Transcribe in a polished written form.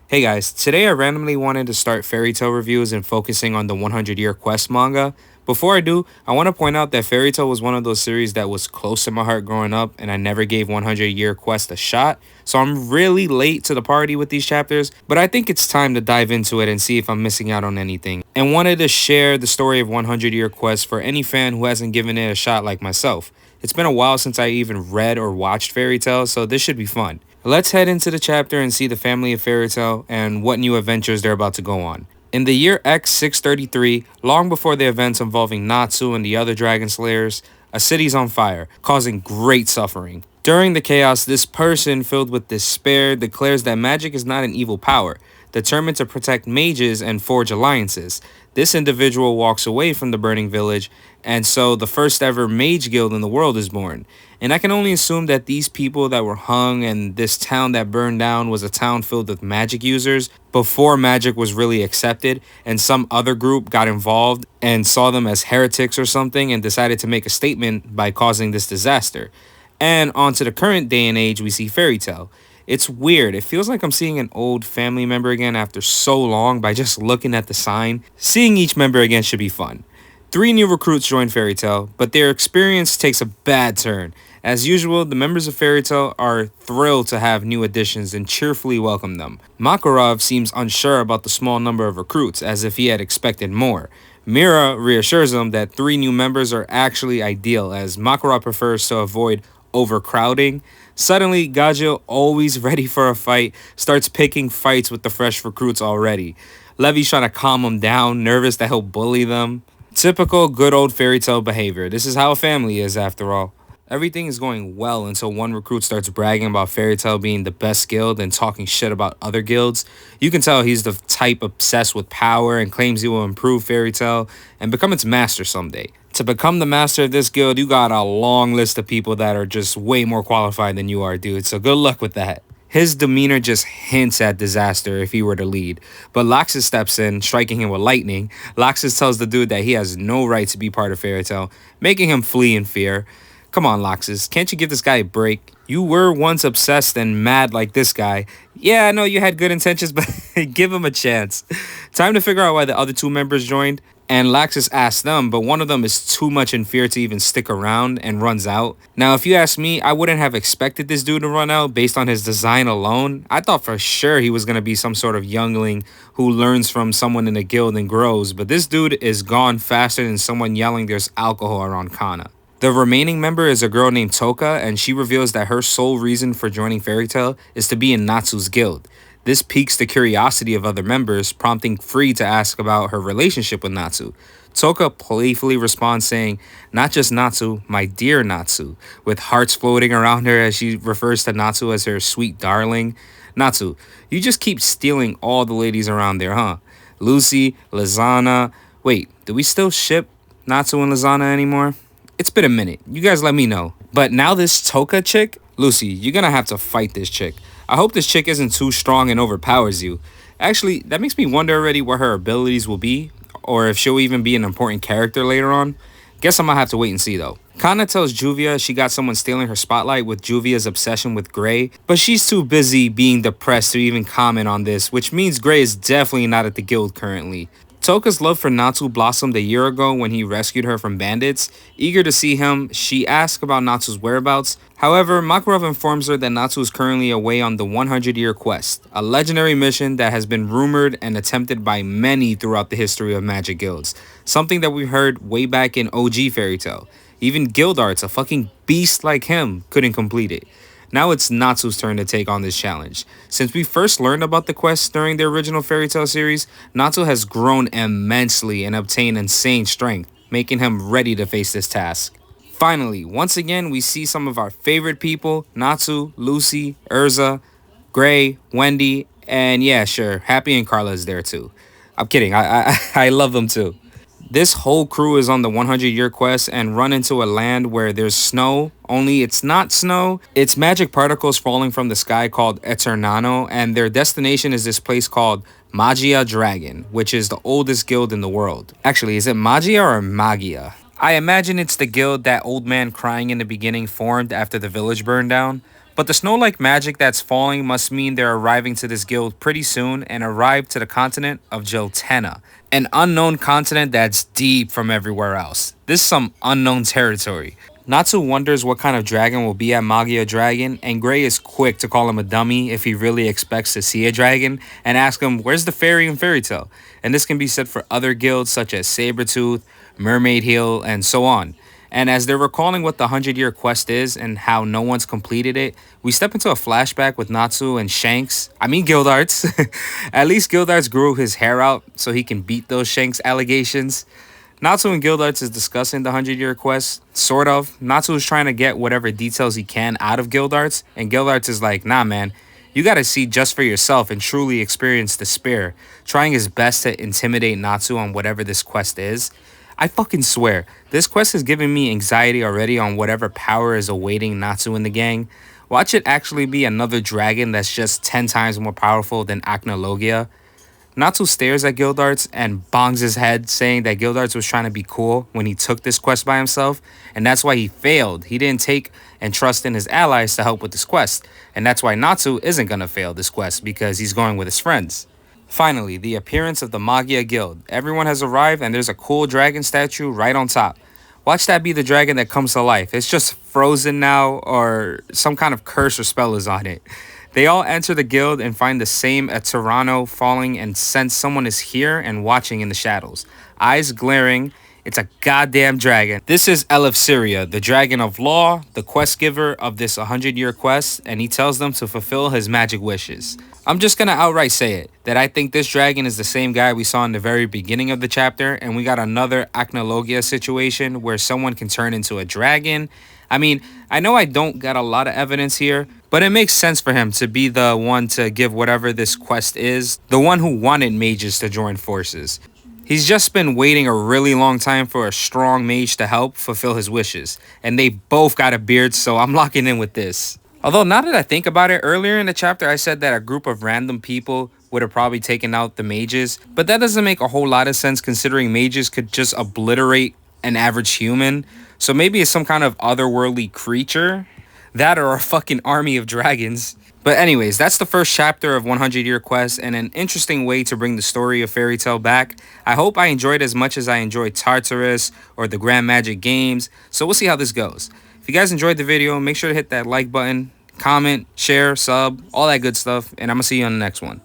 Hey guys, today I randomly wanted to start fairy tale reviews and focusing on the 100 Year Quest manga. Before I do, I want to point out that Fairy Tale was one of those series that was close to my heart growing up, and I never gave 100 Year Quest a shot, so I'm really late to the party with these chapters, but I think it's time to dive into it and see if I'm missing out on anything. And wanted to share the story of 100 Year Quest for any fan who hasn't given it a shot like myself. It's been a while since I even read or watched Fairy Tale, so this should be fun. Let's head into the chapter and see the family of Fairy Tale and what new adventures they're about to go on. In the year X 633, long before the events involving Natsu and the other dragon slayers, a city's on fire, causing great suffering. During the chaos, this person, filled with despair, declares that magic is not an evil power, determined to protect mages and forge alliances. This individual walks away from the burning village, and so the first ever mage guild in the world is born. And I can only assume that these people that were hung and this town that burned down was a town filled with magic users before magic was really accepted, and some other group got involved and saw them as heretics or something and decided to make a statement by causing this disaster. And onto the current day and age, we see Fairy Tale. It's weird. It feels like I'm seeing an old family member again after so long by just looking at the sign. Seeing each member again should be fun. Three new recruits join Fairy Tale, but their experience takes a bad turn. As usual, the members of Fairy Tale are thrilled to have new additions and cheerfully welcome them. Makarov seems unsure about the small number of recruits, as if he had expected more. Mira reassures him that three new members are actually ideal, as Makarov prefers to avoid overcrowding. Suddenly, Gajil, always ready for a fight, starts picking fights with the fresh recruits already. Levy's trying to calm him down, nervous that he'll bully them. Typical good old Fairy Tale behavior. This is how a family is, after all. Everything is going well until one recruit starts bragging about Fairy Tale being the best guild and talking shit about other guilds. You can tell he's the type obsessed with power and claims he will improve Fairy Tale and become its master someday. To become the master of this guild, you got a long list of people that are just way more qualified than you are, dude, so good luck with that. His demeanor just hints at disaster if he were to lead. But Laxus steps in, striking him with lightning. Laxus tells the dude that he has no right to be part of Fairy Tale, making him flee in fear. Come on, Laxus, can't you give this guy a break? You were once obsessed and mad like this guy. Yeah, I know you had good intentions, but give him a chance. Time to figure out why the other two members joined. And Laxus asks them, but one of them is too much in fear to even stick around and runs out. Now, if you ask me, I wouldn't have expected this dude to run out based on his design alone. I thought for sure he was going to be some sort of youngling who learns from someone in the guild and grows, but this dude is gone faster than someone yelling there's alcohol around Kana. The remaining member is a girl named Toka, and she reveals that her sole reason for joining Fairy Tale is to be in NATSU'S guild. This piques the curiosity of other members, prompting Free to ask about her relationship with Natsu. Toka playfully responds saying, "Not just Natsu, my dear Natsu," with hearts floating around her as she refers to Natsu as her sweet darling. Natsu, you just keep stealing all the ladies around there, huh? Lucy, Lizana. Wait, do we still ship Natsu and Lizana anymore? It's been a minute. You guys let me know. But now this Toka chick? Lucy, you're gonna have to fight this chick. I hope this chick isn't too strong and overpowers you. Actually, that makes me wonder already what her abilities will be, or if she'll even be an important character later on. Guess I'm gonna have to wait and see though. Kana tells Juvia she got someone stealing her spotlight with Juvia's obsession with Gray, but she's too busy being depressed to even comment on this, which means Gray is definitely not at the guild currently. Toka's love for Natsu blossomed a year ago when he rescued her from bandits. Eager to see him, she asks about Natsu's whereabouts. However, Makarov informs her that Natsu is currently away on the 100-year quest, a legendary mission that has been rumored and attempted by many throughout the history of magic guilds. Something that we heard way back in OG Fairy Tale. Even Guildarts, a fucking beast like him, couldn't complete it. Now it's Natsu's turn to take on this challenge. Since we first learned about the quest during the original Fairy Tale series, Natsu has grown immensely and obtained insane strength, making him ready to face this task. Finally, once again, we see some of our favorite people, Natsu, Lucy, Urza, Gray, Wendy, and yeah, sure, Happy and Carla is there too. I'm kidding, I love them too. This whole crew is on the 100-year quest and run into a land where there's snow, only it's not snow. It's magic particles falling from the sky called Eternano, and their destination is this place called Magia Dragon, which is the oldest guild in the world. Actually, is it Magia or Magia? I imagine it's the guild that old man crying in the beginning formed after the village burned down. But the snow-like magic that's falling must mean they're arriving to this guild pretty soon and arrive to the continent of Jotena, an unknown continent that's deep from everywhere else. This is some unknown territory. Natsu wonders what kind of dragon will be at Magia Dragon, and Gray is quick to call him a dummy if he really expects to see a dragon, and ask him where's the fairy in Fairy Tail. And this can be said for other guilds such as Sabretooth, Mermaid Heel, and so on. And as they're recalling what the 100-year quest is and how no one's completed it, we step into a flashback with Natsu and Shanks. I mean Gildarts. At least Gildarts grew his hair out so he can beat those Shanks allegations. Natsu and Gildarts is discussing the 100-year quest, sort of. Natsu is trying to get whatever details he can out of Gildarts, and Gildarts is like, nah man, you gotta see just for yourself and truly experience despair, trying his best to intimidate Natsu on whatever this quest is. I fucking swear, this quest is giving me anxiety already on whatever power is awaiting Natsu and the gang. Watch it actually be another dragon that's just 10 times more powerful than Acnologia. Natsu stares at Gildarts and bongs his head, saying that Gildarts was trying to be cool when he took this quest by himself, and that's why he failed. He didn't take and trust in his allies to help with this quest, and that's why Natsu isn't gonna fail this quest because he's going with his friends. Finally, the appearance of the Magia Guild. Everyone has arrived and there's a cool dragon statue right on top. Watch that be the dragon that comes to life. It's just frozen now, or some kind of curse or spell is on it. They all enter the guild and find the same Eterano falling and sense someone is here and watching in the shadows. Eyes glaring. It's a goddamn dragon. This is Elefsiria, the dragon of law, the quest giver of this 100-year quest, and he tells them to fulfill his magic wishes. I'm just gonna outright say it, that I think this dragon is the same guy we saw in the very beginning of the chapter, and we got another Acnologia situation where someone can turn into a dragon. I mean, I know I don't got a lot of evidence here, but it makes sense for him to be the one to give whatever this quest is, the one who wanted mages to join forces. He's just been waiting a really long time for a strong mage to help fulfill his wishes, and they both got a beard, so I'm locking in with this. Although now that I think about it, earlier in the chapter I said that a group of random people would have probably taken out the mages, but that doesn't make a whole lot of sense considering mages could just obliterate an average human, so maybe it's some kind of otherworldly creature? That or a fucking army of dragons. But anyways, that's the first chapter of 100-Year Quest and an interesting way to bring the story of Fairy Tail back. I hope I enjoyed as much as I enjoyed Tartarus or the Grand Magic Games, so we'll see how this goes. If you guys enjoyed the video, make sure to hit that like button, comment, share, sub, all that good stuff, and I'm gonna see you on the next one.